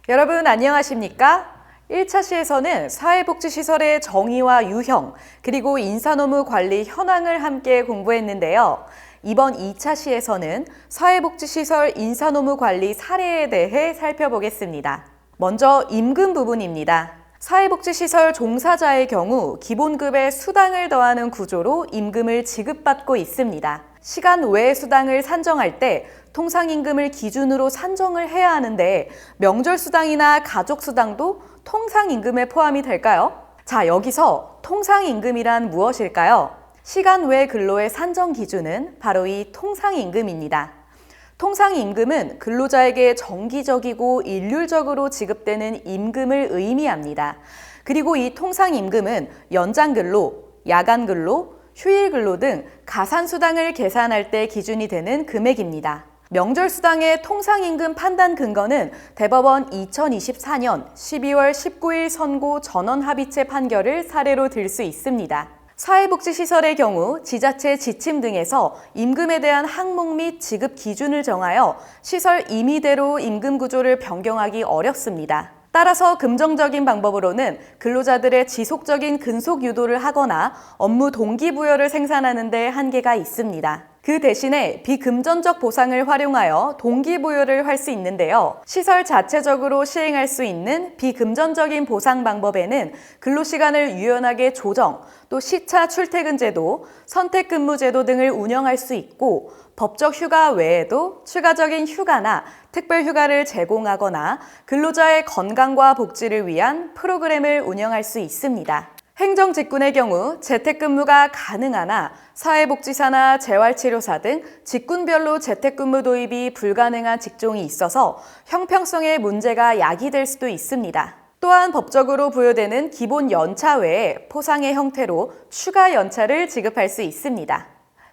여러분 안녕하십니까? 1차 시에서는 사회복지시설의 정의와 유형, 그리고 인사노무 관리 현황을 함께 공부했는데요. 이번 2차 시에서는 사회복지시설 인사노무 관리 사례에 대해 살펴보겠습니다. 먼저 임금 부분입니다. 사회복지시설 종사자의 경우 기본급에 수당을 더하는 구조로 임금을 지급받고 있습니다. 시간 외 수당을 산정할 때 통상임금을 기준으로 산정을 해야 하는데 명절수당이나 가족수당도 통상임금에 포함이 될까요? 자, 여기서 통상임금이란 무엇일까요? 시간 외 근로의 산정 기준은 바로 이 통상임금입니다. 통상임금은 근로자에게 정기적이고 일률적으로 지급되는 임금을 의미합니다. 그리고 이 통상임금은 연장근로, 야간근로, 휴일근로 등 가산수당을 계산할 때 기준이 되는 금액입니다. 명절수당의 통상임금 판단 근거는 대법원 2024년 12월 19일 선고 전원합의체 판결을 사례로 들 수 있습니다. 사회복지시설의 경우 지자체 지침 등에서 임금에 대한 항목 및 지급 기준을 정하여 시설 임의대로 임금 구조를 변경하기 어렵습니다. 따라서 금정적인 방법으로는 근로자들의 지속적인 근속 유도를 하거나 업무 동기부여를 생산하는 데 한계가 있습니다. 그 대신에 비금전적 보상을 활용하여 동기부여를 할 수 있는데요. 시설 자체적으로 시행할 수 있는 비금전적인 보상 방법에는 근로시간을 유연하게 조정, 또 시차 출퇴근 제도, 선택근무 제도 등을 운영할 수 있고 법적 휴가 외에도 추가적인 휴가나 특별휴가를 제공하거나 근로자의 건강과 복지를 위한 프로그램을 운영할 수 있습니다. 행정직군의 경우 재택근무가 가능하나 사회복지사나 재활치료사 등 직군별로 재택근무 도입이 불가능한 직종이 있어서 형평성에 문제가 야기될 수도 있습니다. 또한 법적으로 부여되는 기본 연차 외에 포상의 형태로 추가 연차를 지급할 수 있습니다.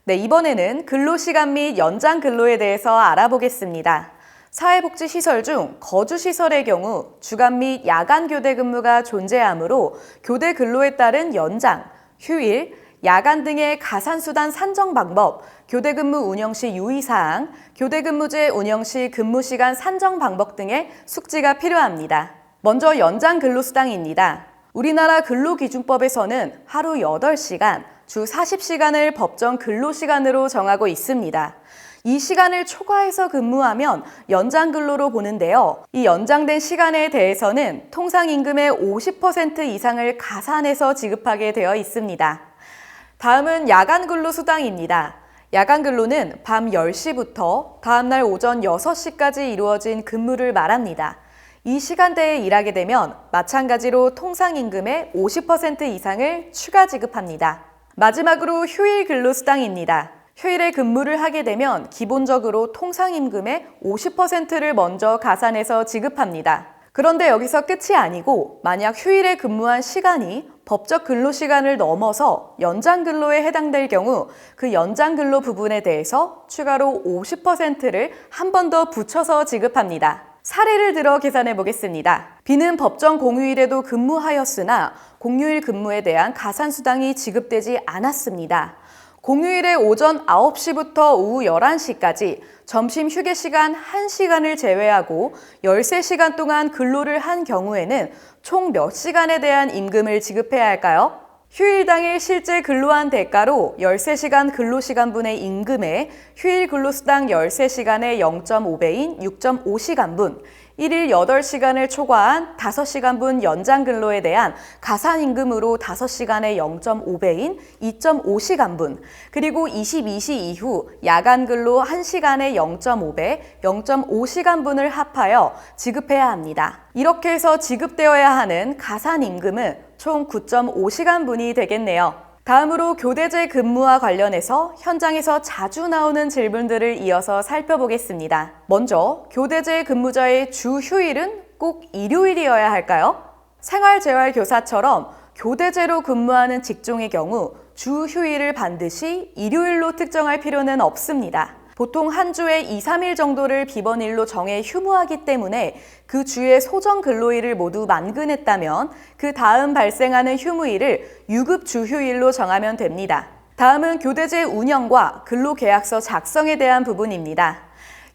네, 이번에는 근로시간 및 연장 근로에 대해서 알아보겠습니다. 사회복지시설 중 거주시설의 경우 주간 및 야간 교대 근무가 존재하므로 교대 근로에 따른 연장, 휴일, 야간 등의 가산수단 산정 방법, 교대 근무 운영 시 유의사항, 교대 근무제 운영 시 근무시간 산정 방법 등의 숙지가 필요합니다. 먼저 연장 근로수당입니다. 우리나라 근로기준법에서는 하루 8시간, 주 40시간을 법정 근로시간으로 정하고 있습니다. 이 시간을 초과해서 근무하면 연장 근로로 보는데요. 이 연장된 시간에 대해서는 통상임금의 50% 이상을 가산해서 지급하게 되어 있습니다. 다음은 야간 근로 수당입니다. 야간 근로는 밤 10시부터 다음날 오전 6시까지 이루어진 근무를 말합니다. 이 시간대에 일하게 되면 마찬가지로 통상임금의 50% 이상을 추가 지급합니다. 마지막으로 휴일 근로수당입니다. 휴일에 근무를 하게 되면 기본적으로 통상임금의 50%를 먼저 가산해서 지급합니다. 그런데 여기서 끝이 아니고 만약 휴일에 근무한 시간이 법적 근로시간을 넘어서 연장 근로에 해당될 경우 그 연장 근로 부분에 대해서 추가로 50%를 한 번 더 붙여서 지급합니다. 사례를 들어 계산해 보겠습니다. B는 법정 공휴일에도 근무하였으나 공휴일 근무에 대한 가산수당이 지급되지 않았습니다. 공휴일에 오전 9시부터 오후 11시까지 점심 휴게 시간 1시간을 제외하고 13시간 동안 근로를 한 경우에는 총 몇 시간에 대한 임금을 지급해야 할까요? 휴일 당일 실제 근로한 대가로 13시간 근로시간분의 임금에 휴일 근로수당 13시간의 0.5배인 6.5시간분, 1일 8시간을 초과한 5시간분 연장 근로에 대한 가산임금으로 5시간의 0.5배인 2.5시간분, 그리고 22시 이후 야간 근로 1시간의 0.5배, 0.5시간분을 합하여 지급해야 합니다. 이렇게 해서 지급되어야 하는 가산임금은 총 9.5시간분이 되겠네요. 다음으로 교대제 근무와 관련해서 현장에서 자주 나오는 질문들을 이어서 살펴보겠습니다. 먼저 교대제 근무자의 주 휴일은 꼭 일요일이어야 할까요? 생활재활교사처럼 교대제로 근무하는 직종의 경우 주 휴일을 반드시 일요일로 특정할 필요는 없습니다. 보통 한 주에 2, 3일 정도를 비번일로 정해 휴무하기 때문에 그 주의 소정 근로일을 모두 만근했다면 그 다음 발생하는 휴무일을 유급 주휴일로 정하면 됩니다. 다음은 교대제 운영과 근로계약서 작성에 대한 부분입니다.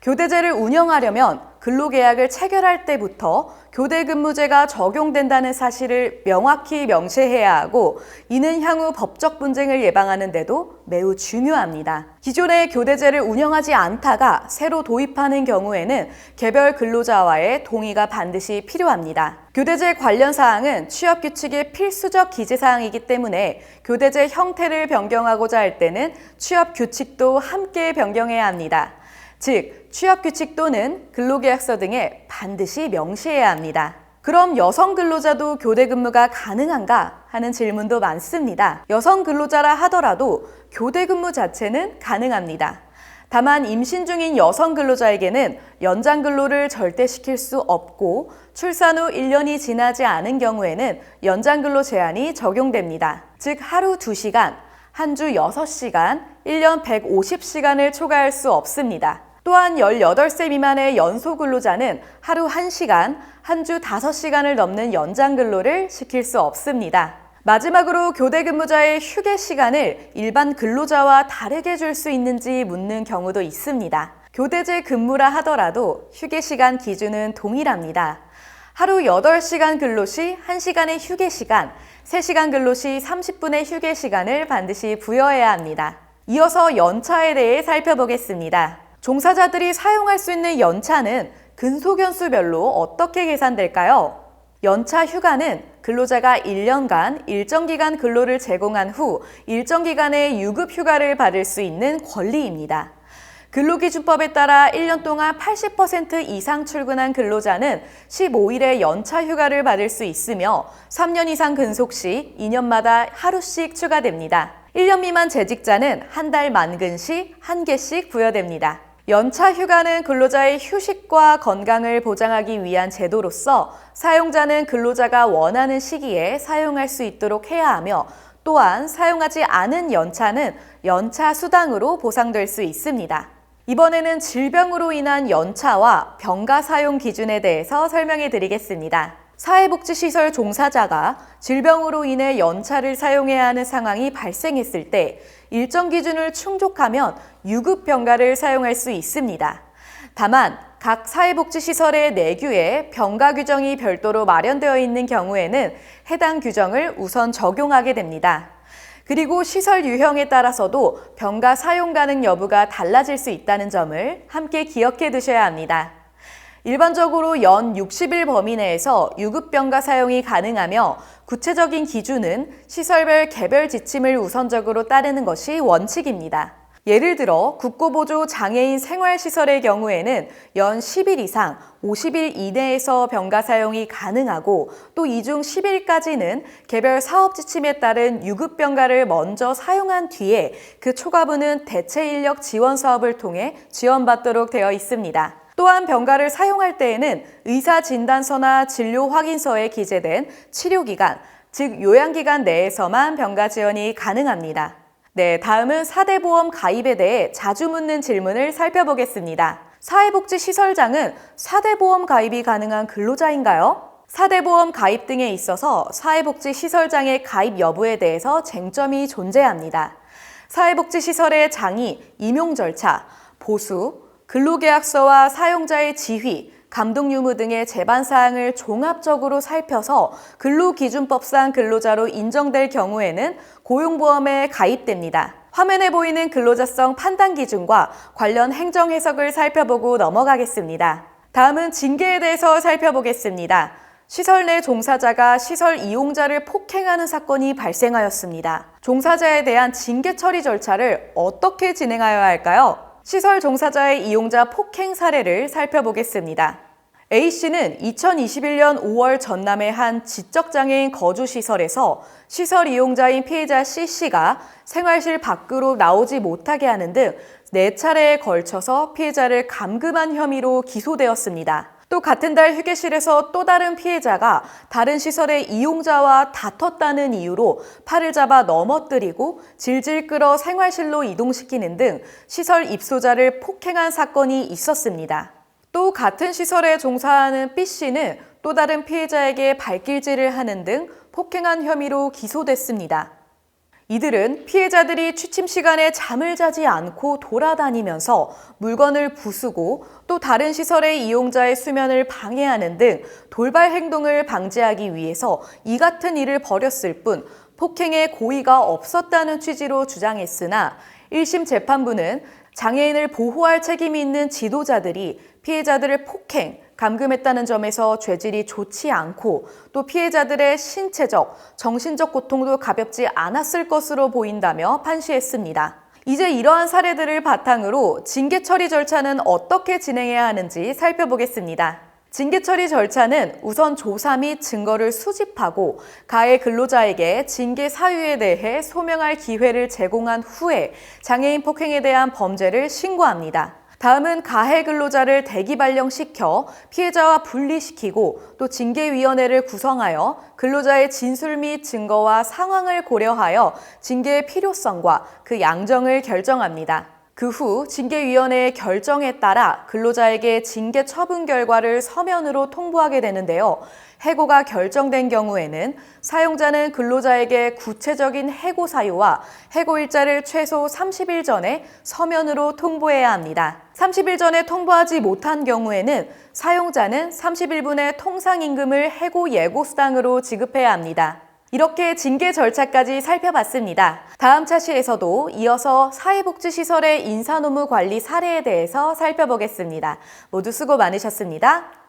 교대제를 운영하려면 근로계약을 체결할 때부터 교대근무제가 적용된다는 사실을 명확히 명시해야 하고, 이는 향후 법적 분쟁을 예방하는 데도 매우 중요합니다. 기존의 교대제를 운영하지 않다가 새로 도입하는 경우에는 개별 근로자와의 동의가 반드시 필요합니다. 교대제 관련 사항은 취업규칙의 필수적 기재사항이기 때문에 교대제 형태를 변경하고자 할 때는 취업규칙도 함께 변경해야 합니다. 즉, 취업규칙 또는 근로계약서 등에 반드시 명시해야 합니다. 그럼 여성 근로자도 교대 근무가 가능한가 하는 질문도 많습니다. 여성 근로자라 하더라도 교대 근무 자체는 가능합니다. 다만 임신 중인 여성 근로자에게는 연장 근로를 절대시킬 수 없고, 출산 후 1년이 지나지 않은 경우에는 연장 근로 제한이 적용됩니다. 즉, 하루 2시간, 한 주 6시간, 1년 150시간을 초과할 수 없습니다. 또한 18세 미만의 연소 근로자는 하루 1시간, 한 주 5시간을 넘는 연장 근로를 시킬 수 없습니다. 마지막으로 교대 근무자의 휴게 시간을 일반 근로자와 다르게 줄 수 있는지 묻는 경우도 있습니다. 교대제 근무라 하더라도 휴게 시간 기준은 동일합니다. 하루 8시간 근로 시 1시간의 휴게 시간, 3시간 근로 시 30분의 휴게 시간을 반드시 부여해야 합니다. 이어서 연차에 대해 살펴보겠습니다. 종사자들이 사용할 수 있는 연차는 근속연수별로 어떻게 계산될까요? 연차 휴가는 근로자가 1년간 일정 기간 근로를 제공한 후 일정 기간의 유급 휴가를 받을 수 있는 권리입니다. 근로기준법에 따라 1년 동안 80% 이상 출근한 근로자는 15일의 연차 휴가를 받을 수 있으며, 3년 이상 근속 시 2년마다 하루씩 추가됩니다. 1년 미만 재직자는 한 달 만근 시 1개씩 부여됩니다. 연차 휴가는 근로자의 휴식과 건강을 보장하기 위한 제도로서 사용자는 근로자가 원하는 시기에 사용할 수 있도록 해야 하며, 또한 사용하지 않은 연차는 연차 수당으로 보상될 수 있습니다. 이번에는 질병으로 인한 연차와 병가 사용 기준에 대해서 설명해 드리겠습니다. 사회복지시설 종사자가 질병으로 인해 연차를 사용해야 하는 상황이 발생했을 때 일정 기준을 충족하면 유급 병가를 사용할 수 있습니다. 다만 각 사회복지시설의 내규에 병가 규정이 별도로 마련되어 있는 경우에는 해당 규정을 우선 적용하게 됩니다. 그리고 시설 유형에 따라서도 병가 사용 가능 여부가 달라질 수 있다는 점을 함께 기억해 두셔야 합니다. 일반적으로 연 60일 범위 내에서 유급병가 사용이 가능하며, 구체적인 기준은 시설별 개별 지침을 우선적으로 따르는 것이 원칙입니다. 예를 들어 국고보조 장애인 생활시설의 경우에는 연 10일 이상 50일 이내에서 병가 사용이 가능하고, 또 이 중 10일까지는 개별 사업 지침에 따른 유급병가를 먼저 사용한 뒤에 그 초과분은 대체인력 지원 사업을 통해 지원받도록 되어 있습니다. 또한 병가를 사용할 때에는 의사진단서나 진료확인서에 기재된 치료기간, 즉 요양기간 내에서만 병가 지원이 가능합니다. 네, 다음은 사대보험 가입에 대해 자주 묻는 질문을 살펴보겠습니다. 사회복지시설장은 사대보험 가입이 가능한 근로자인가요? 사대보험 가입 등에 있어서 사회복지시설장의 가입 여부에 대해서 쟁점이 존재합니다. 사회복지시설의 장이 임용 절차, 보수, 근로계약서와 사용자의 지휘, 감독 유무 등의 제반 사항을 종합적으로 살펴서 근로기준법상 근로자로 인정될 경우에는 고용보험에 가입됩니다. 화면에 보이는 근로자성 판단 기준과 관련 행정 해석을 살펴보고 넘어가겠습니다. 다음은 징계에 대해서 살펴보겠습니다. 시설 내 종사자가 시설 이용자를 폭행하는 사건이 발생하였습니다. 종사자에 대한 징계 처리 절차를 어떻게 진행하여야 할까요? 시설 종사자의 이용자 폭행 사례를 살펴보겠습니다. A씨는 2021년 5월 전남의 한 지적장애인 거주시설에서 시설 이용자인 피해자 C씨가 생활실 밖으로 나오지 못하게 하는 등 4차례에 걸쳐서 피해자를 감금한 혐의로 기소되었습니다. 또 같은 달 휴게실에서 또 다른 피해자가 다른 시설의 이용자와 다퉜다는 이유로 팔을 잡아 넘어뜨리고 질질 끌어 생활실로 이동시키는 등 시설 입소자를 폭행한 사건이 있었습니다. 또 같은 시설에 종사하는 B씨는 또 다른 피해자에게 발길질을 하는 등 폭행한 혐의로 기소됐습니다. 이들은 피해자들이 취침 시간에 잠을 자지 않고 돌아다니면서 물건을 부수고 또 다른 시설의 이용자의 수면을 방해하는 등 돌발 행동을 방지하기 위해서 이 같은 일을 벌였을 뿐 폭행의 고의가 없었다는 취지로 주장했으나 1심 재판부는 장애인을 보호할 책임이 있는 지도자들이 피해자들을 폭행, 감금했다는 점에서 죄질이 좋지 않고 또 피해자들의 신체적, 정신적 고통도 가볍지 않았을 것으로 보인다며 판시했습니다. 이제 이러한 사례들을 바탕으로 징계 처리 절차는 어떻게 진행해야 하는지 살펴보겠습니다. 징계 처리 절차는 우선 조사 및 증거를 수집하고 가해 근로자에게 징계 사유에 대해 소명할 기회를 제공한 후에 장애인 폭행에 대한 범죄를 신고합니다. 다음은 가해 근로자를 대기 발령시켜 피해자와 분리시키고 또 징계위원회를 구성하여 근로자의 진술 및 증거와 상황을 고려하여 징계의 필요성과 그 양정을 결정합니다. 그 후 징계위원회의 결정에 따라 근로자에게 징계 처분 결과를 서면으로 통보하게 되는데요. 해고가 결정된 경우에는 사용자는 근로자에게 구체적인 해고 사유와 해고 일자를 최소 30일 전에 서면으로 통보해야 합니다. 30일 전에 통보하지 못한 경우에는 사용자는 30일분의 통상임금을 해고 예고수당으로 지급해야 합니다. 이렇게 징계 절차까지 살펴봤습니다. 다음 차시에서도 이어서 사회복지시설의 인사노무 관리 사례에 대해서 살펴보겠습니다. 모두 수고 많으셨습니다.